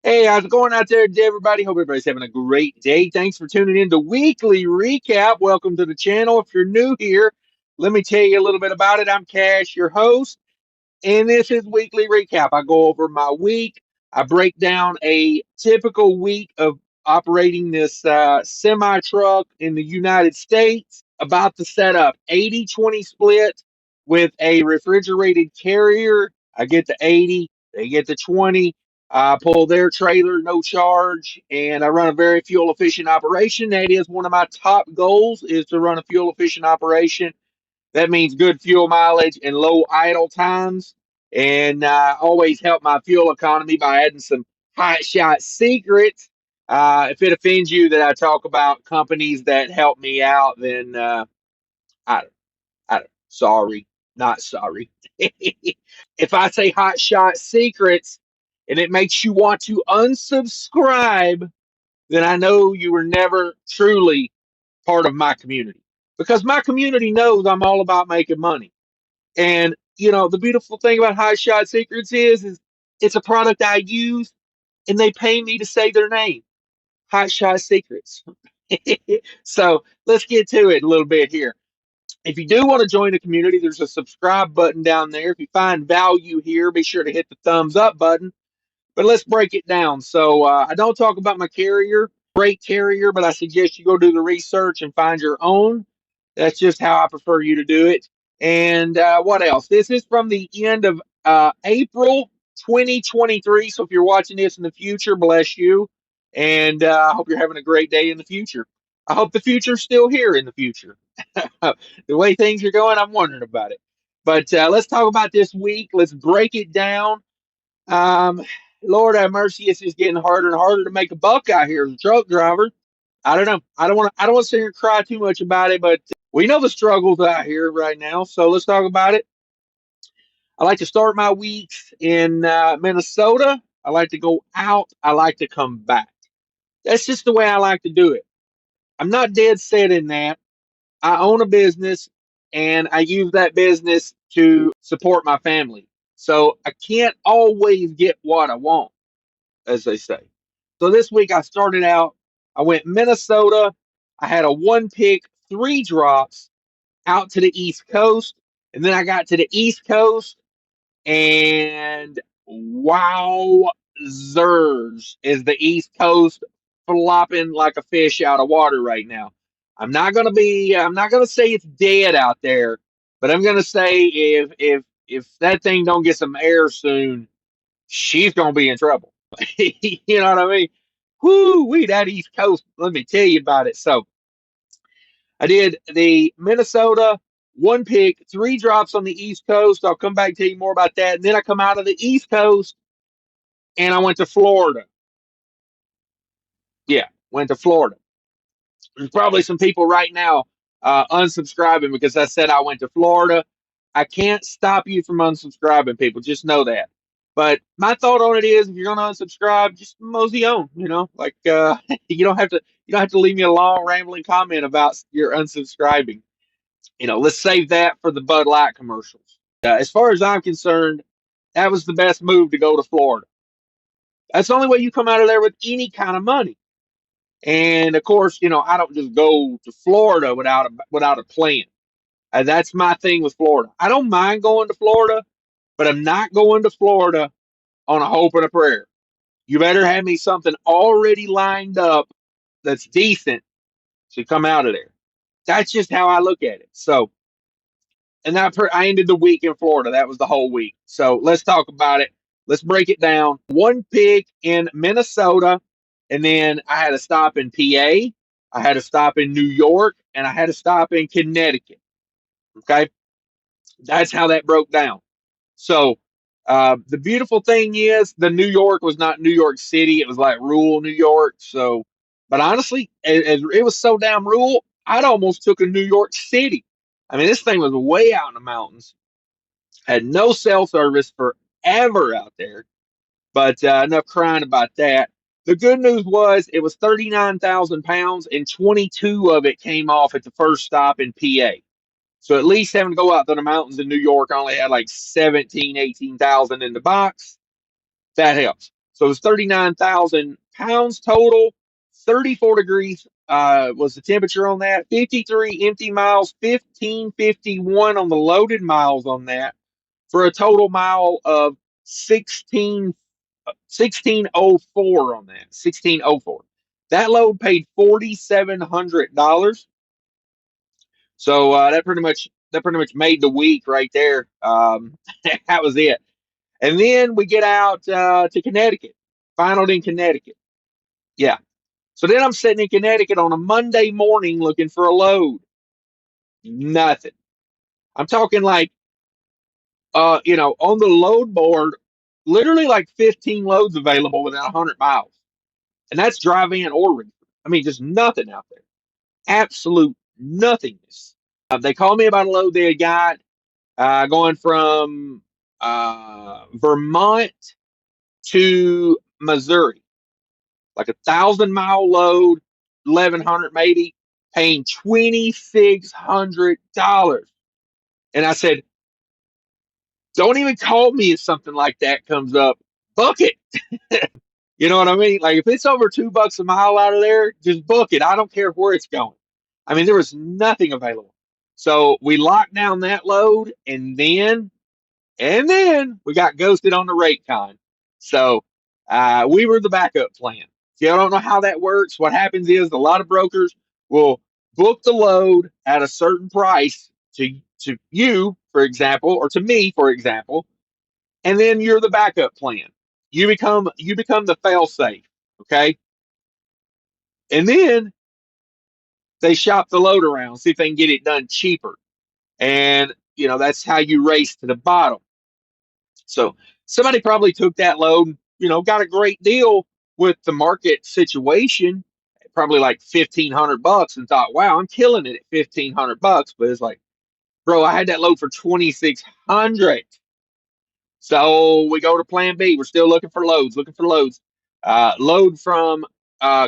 Hey, how's it going out there, everybody? Hope everybody's having a great day. Thanks for tuning in to Weekly Recap. Welcome to the channel. If you're new here, let me tell you a little bit about it. I'm Cash, your host, and this is Weekly Recap. I go over my week. I break down a typical week of operating this semi truck in the United States. About to set up 80-20 split with a refrigerated carrier. I get the 80, they get the 20. I pull their trailer, no charge, and I run a very fuel efficient operation. That is one of my top goals, is to run a fuel efficient operation. That means good fuel mileage and low idle times. And always help my fuel economy by adding some Hotshot Secrets. If it offends you that I talk about companies that help me out, then I don't, sorry, not sorry. If I say Hotshot Secrets and it makes you want to unsubscribe, then I know you were never truly part of my community, because my community knows I'm all about making money. And the beautiful thing about Hotshot Secrets is it's a product I use, and they pay me to say their name, Hotshot Secrets. So let's get to it a little bit here. If you do want to join the community, there's a subscribe button down there. If you find value here, be sure to hit the thumbs up button. But let's break it down. So I don't talk about my carrier, great carrier, but I suggest you go do the research and find your own. That's just how I prefer you to do it. And what else? This is from the end of April 2023. So if you're watching this in the future, bless you. And I hope you're having a great day in the future. I hope the future's still here in the future. The way things are going, I'm wondering about it. But let's talk about this week. Let's break it down. Um, Lord have mercy, it's just getting harder and harder to make a buck out here as a truck driver. I don't know. I don't want to sit here and cry too much about it, but we know the struggles out here right now. So let's talk about it. I like to start my weeks in Minnesota. I like to go out. I like to come back. That's just the way I like to do it. I'm not dead set in that. I own a business, and I use that business to support my family. So I can't always get what I want, as they say. So this week I started out, I went Minnesota. I had a one pick, three drops out to the East Coast. And then I got to the East Coast, and wow, zers is the East Coast flopping like a fish out of water right now. I'm not gonna say it's dead out there, but I'm gonna say if that thing don't get some air soon, she's gonna be in trouble. You know what I mean? Whoo, we that East Coast. Let me tell you about it. So I did the Minnesota one pick, three drops on the East Coast. I'll come back and tell you more about that. And then I come out of the East Coast and I went to Florida. Yeah, went to Florida. There's probably some people right now unsubscribing because I said I went to Florida. I can't stop you from unsubscribing, people. Just know that. But my thought on it is, if you're gonna unsubscribe, just mosey on. Like you don't have to leave me a long rambling comment about your unsubscribing. Let's save that for the Bud Light commercials. As far as I'm concerned, that was the best move to go to Florida. That's the only way you come out of there with any kind of money. And of course, I don't just go to Florida without a plan. That's my thing with Florida. I don't mind going to Florida, but I'm not going to Florida on a hope and a prayer. You better have me something already lined up that's decent to come out of there. That's just how I look at it. So, and I ended the week in Florida. That was the whole week. So let's talk about it. Let's break it down. One pick in Minnesota, and then I had a stop in PA. I had a stop in New York, and I had a stop in Connecticut. Okay, that's how that broke down. So the beautiful thing is, the New York was not New York City; it was like rural New York. So, but honestly, it was so damn rural, I'd almost took a New York City. I mean, this thing was way out in the mountains, had no cell service forever out there. But enough crying about that. The good news was it was 39,000 pounds, and 22 of it came off at the first stop in PA. So at least having to go out to the mountains in New York, I only had like 17, 18,000 in the box. That helps. So it was 39,000 pounds total. 34 degrees was the temperature on that. 53 empty miles, 1551 on the loaded miles on that, for a total mile of 1604 on that. 1604. That load paid $4,700. So that pretty much made the week right there. That was it. And then we get out to Connecticut, finaled in Connecticut. Yeah. So then I'm sitting in Connecticut on a Monday morning looking for a load. Nothing. I'm talking like, on the load board, literally like 15 loads available within 100 miles. And that's drive in or reefer. I mean, just nothing out there. Absolute nothingness. They called me about a load they had got going from Vermont to Missouri, like 1,000-mile load, 1,100 maybe, paying $2,600. And I said, don't even call me if something like that comes up. Book it. You know what I mean? Like if it's over $2 a mile out of there, just book it. I don't care where it's going. I mean, there was nothing available. So we locked down that load, and then we got ghosted on the rate con. So we were the backup plan. If you don't know how that works, what happens is a lot of brokers will book the load at a certain price to you, for example, or to me, for example, and then you're the backup plan. You become the fail safe, okay? And then they shop the load around, see if they can get it done cheaper. And that's how you race to the bottom. So somebody probably took that load, got a great deal with the market situation, probably like $1,500, and thought, wow, I'm killing it at $1,500. But it's like, bro, I had that load for 2,600. So we go to plan B. We're still looking for loads, looking for loads. Load from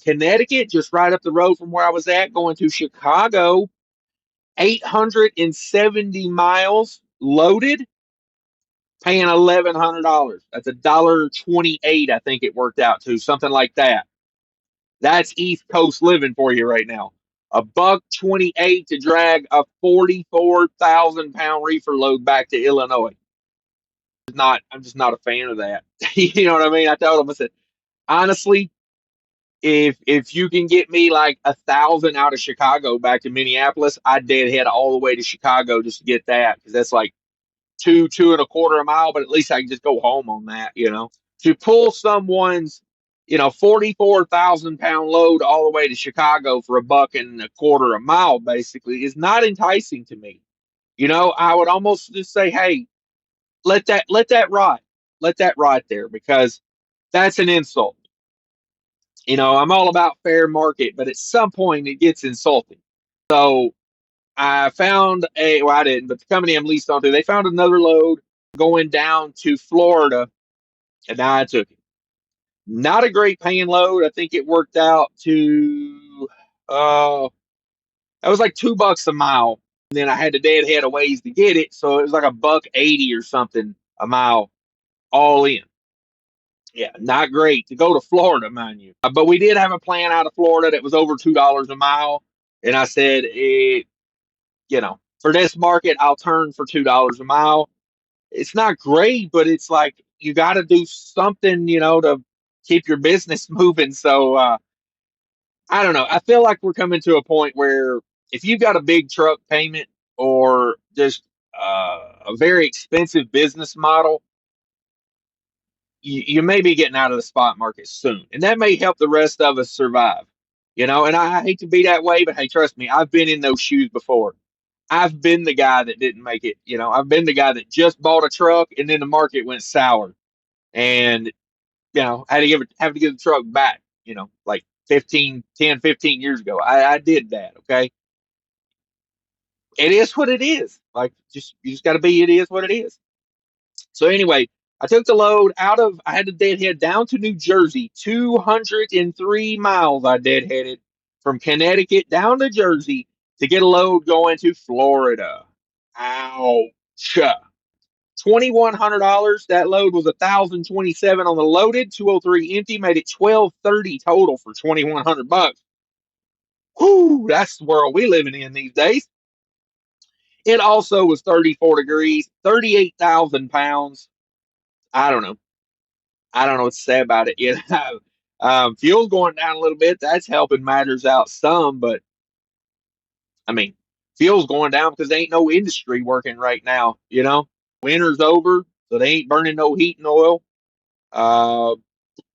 Connecticut, just right up the road from where I was at, going to Chicago, 870 miles loaded, paying $1,100. That's $1.28, I think it worked out to, something like that. That's East Coast living for you right now. $1.28 to drag a 44,000-pound reefer load back to Illinois. I'm just not a fan of that. You know what I mean? I told him, I said, honestly, if you can get me like 1,000 out of Chicago back to Minneapolis, I'd deadhead all the way to Chicago just to get that, because that's like two and a quarter a mile. But at least I can just go home on that. To pull someone's 44,000-pound load all the way to Chicago for $1.25 a mile basically is not enticing to me. I would almost just say, hey, let that ride. Let that ride there, because that's an insult. I'm all about fair market, but at some point it gets insulting. So I found well, I didn't, but the company I'm leased onto, they found another load going down to Florida, and I took it. Not a great paying load. I think it worked out to, that was like $2 a mile. And then I had to deadhead a ways to get it. So it was like $1.80 or something a mile all in. Yeah, not great to go to Florida, mind you. But we did have a plan out of Florida that was over $2 a mile. And I said, for this market, I'll turn for $2 a mile. It's not great, but it's like you got to do something, to keep your business moving. So I don't know. I feel like we're coming to a point where if you've got a big truck payment or just a very expensive business model, you may be getting out of the spot market soon, and that may help the rest of us survive. And I hate to be that way, but hey, trust me, I've been in those shoes before. I've been the guy that didn't make it. I've been the guy that just bought a truck and then the market went sour, and had to have to give the truck back. Like 15 years ago, I did that. Okay, it is what it is. Like you just got to be. It is what it is. So anyway, I took the load I had to deadhead down to New Jersey, 203 miles I deadheaded from Connecticut down to Jersey to get a load going to Florida. Ouch. $2,100. That load was 1,027 on the loaded, 203 empty, made it 1,230 total for $2,100. Whoo, that's the world we living in these days. It also was 34 degrees, 38,000 pounds. I don't know. I don't know what to say about it. You know, fuel's going down a little bit. That's helping matters out some, but I mean, fuel's going down because there ain't no industry working right now. You know, winter's over, so they ain't burning no heat and oil. Uh,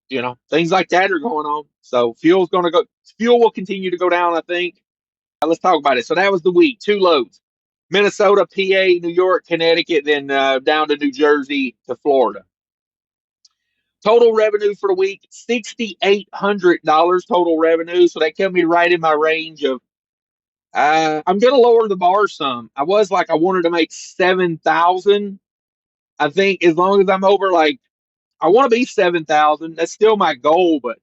you know, things like that are going on. So fuel's going to go. Fuel will continue to go down, I think. Let's talk about it. So that was the week. 2 loads: Minnesota, PA, New York, Connecticut, then down to New Jersey to Florida. Total revenue for the week, $6,800 total revenue. So that kept me right in my range of. I'm gonna lower the bar some. I was like I wanted to make 7,000. I think as long as I'm over like I want to be 7,000. That's still my goal, but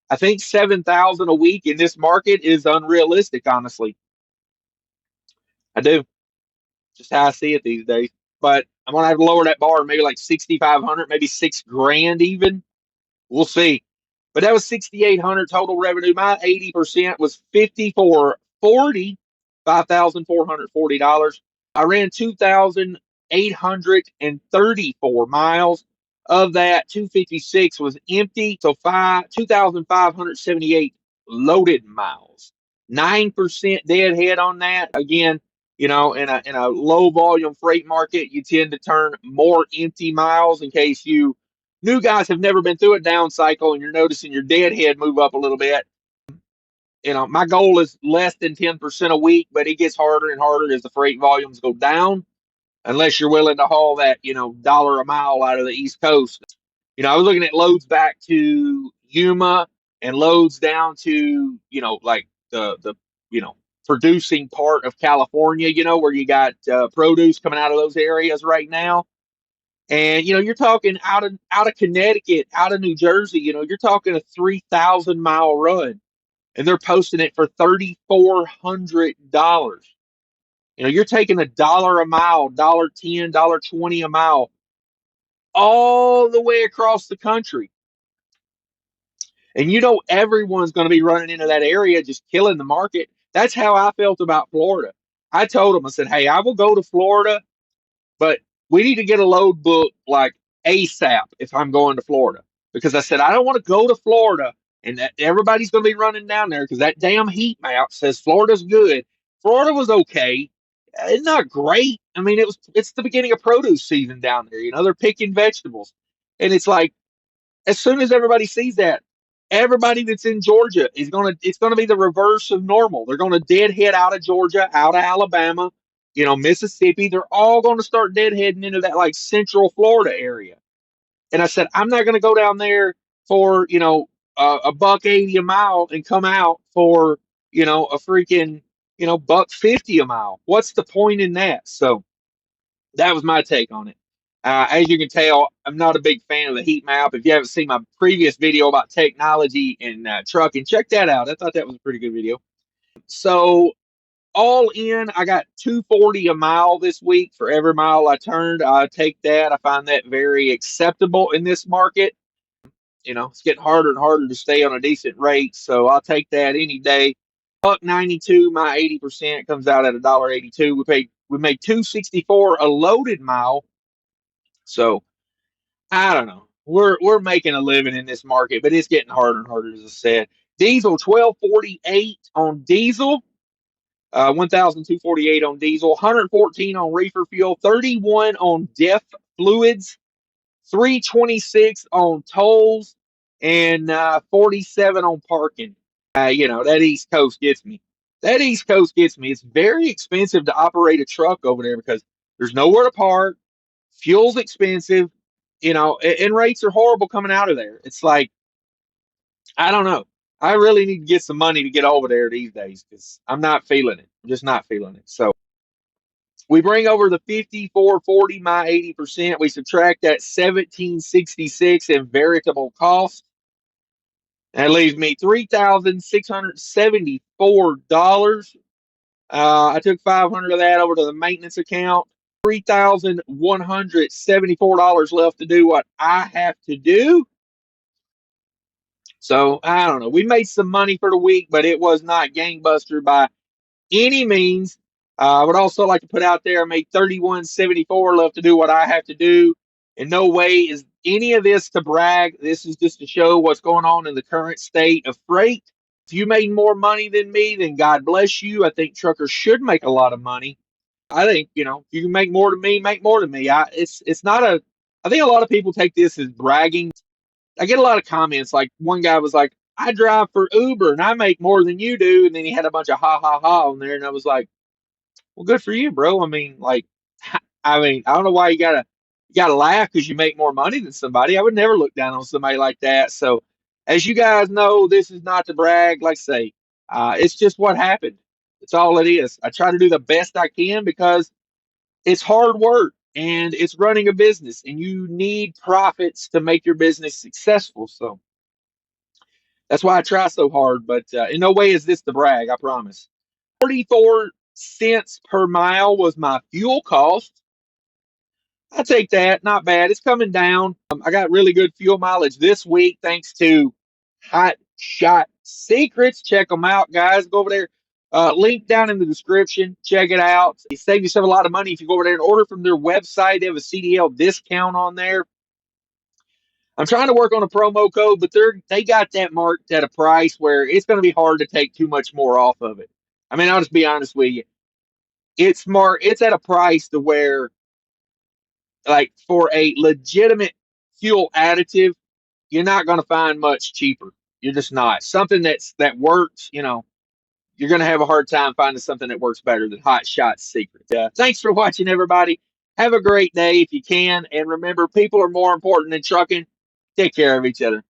I think 7,000 a week in this market is unrealistic. Honestly, I do. Just how I see it these days. But I'm gonna have to lower that bar maybe like 6,500, maybe 6 grand even. We'll see. But that was 6,800 total revenue. My 80% was 5440, $5,440. I ran 2,834 miles. Of that, 256 was empty. So 2,578 loaded miles. 9% deadhead on that. Again, you know, in a low volume freight market, you tend to turn more empty miles in case you new guys have never been through a down cycle and you're noticing your deadhead move up a little bit. You know, my goal is less than 10% a week, but it gets harder and harder as the freight volumes go down, unless you're willing to haul that, you know, dollar a mile out of the East Coast. You know, I was looking at loads back to Yuma and loads down to, you know, like the you know, producing part of California, you know, where you got produce coming out of those areas right now. And you know, you're talking out of Connecticut, out of New Jersey, you know, you're talking a 3,000 mile run, and they're posting it for $3,400. You know, you're taking $1 a mile, $1.10, $1.20 a mile, all the way across the country. And you know everyone's going to be running into that area, just killing the market. That's how I felt about Florida. I told them, I said, hey, I will go to Florida, but we need to get a load book like ASAP if I'm going to Florida. Because I said, I don't want to go to Florida and that everybody's going to be running down there because that damn heat map says Florida's good. Florida was okay. It's not great. I mean, it's the beginning of produce season down there. You know, they're picking vegetables. And it's like, as soon as everybody sees that, everybody that's in Georgia is it's gonna be the reverse of normal. They're gonna deadhead out of Georgia, out of Alabama, you know, Mississippi. They're all gonna start deadheading into that like central Florida area. And I said, I'm not gonna go down there for, you know, a buck 80 a mile and come out for, you know, a freaking, you know, buck 50 a mile. What's the point in that? So that was my take on it. As you can tell, I'm not a big fan of the heat map. If you haven't seen my previous video about technology and trucking, check that out. I thought that was a pretty good video. So all in, I got 240 a mile this week for every mile I turned. I take that. I find that very acceptable in this market. You know, it's getting harder and harder to stay on a decent rate, so I'll take that any day. Buck 92, my 80% comes out at $1.82. We made 264 a loaded mile. So I don't know. We're making a living in this market, but it's getting harder and harder, as I said. Diesel 1248 on diesel, 1,248 on diesel, 114 on reefer fuel, 31 on DEF fluids, 326 on tolls, and 47 on parking. You know, that East Coast gets me. That East Coast gets me. It's very expensive to operate a truck over there because there's nowhere to park. Fuel's expensive, you know, and rates are horrible coming out of there. It's like, I don't know. I really need to get some money to get over there these days because I'm not feeling it. I'm just not feeling it. So we bring over the 5440, my 80%. We subtract that 1766 in veritable cost. That leaves me $3,674. I took 500 of that over to the maintenance account. $3,174 left to do what I have to do. So I don't know. We made some money for the week, but it was not gangbuster by any means. I would also like to put out there I made $31.74 left to do what I have to do. In no way is any of this to brag. This is just to show what's going on in the current state of freight. If you made more money than me, then God bless you. I think truckers should make a lot of money. I think, you know, if you can make more than me, make more than me. It's not a I think a lot of people take this as bragging. I get a lot of comments. Like one guy was like, I drive for Uber and I make more than you do. And then he had a bunch of ha ha ha on there. And I was like, well, good for you, bro. I mean, like, I don't know why you gotta laugh because you make more money than somebody. I would never look down on somebody like that. So as you guys know, this is not to brag, like I say, it's just what happened. It's all it is. I try to do the best I can because it's hard work and it's running a business and you need profits to make your business successful. So that's why I try so hard, but in no way is this to brag, I promise. 44 cents per mile was my fuel cost. I take that, not bad. It's coming down. I got really good fuel mileage this week thanks to Hotshot Secrets. Check them out, guys. Go over there. Link down in the description. Check it out. You save yourself a lot of money if you go over there and order from their website. They have a CDL discount on there. I'm trying to work on a promo code, but they got that marked at a price where it's going to be hard to take too much more off of it. I mean, I'll just be honest with you. It's at a price to where, like, for a legitimate fuel additive, you're not going to find much cheaper. You're just not. Something that works, you know, you're going to have a hard time finding something that works better than Hot Shot Secret. Thanks for watching, everybody. Have a great day if you can. And remember, people are more important than trucking. Take care of each other.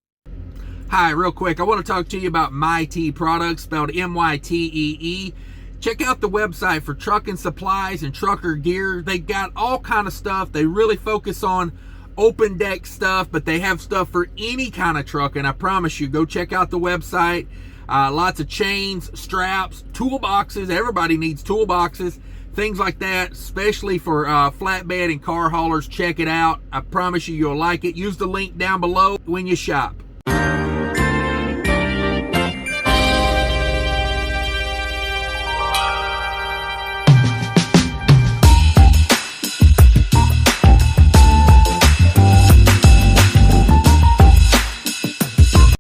Hi, real quick, I want to talk to you about MyTee products, spelled M-Y-T-E-E. Check out the website for trucking supplies and trucker gear. They got all kind of stuff. They really focus on open deck stuff, but they have stuff for any kind of truck, and I promise you, go check out the website. Lots of chains, straps, toolboxes. Everybody needs toolboxes, things like that, especially for flatbed and car haulers. Check it out. I promise you, you'll like it. Use the link down below when you shop.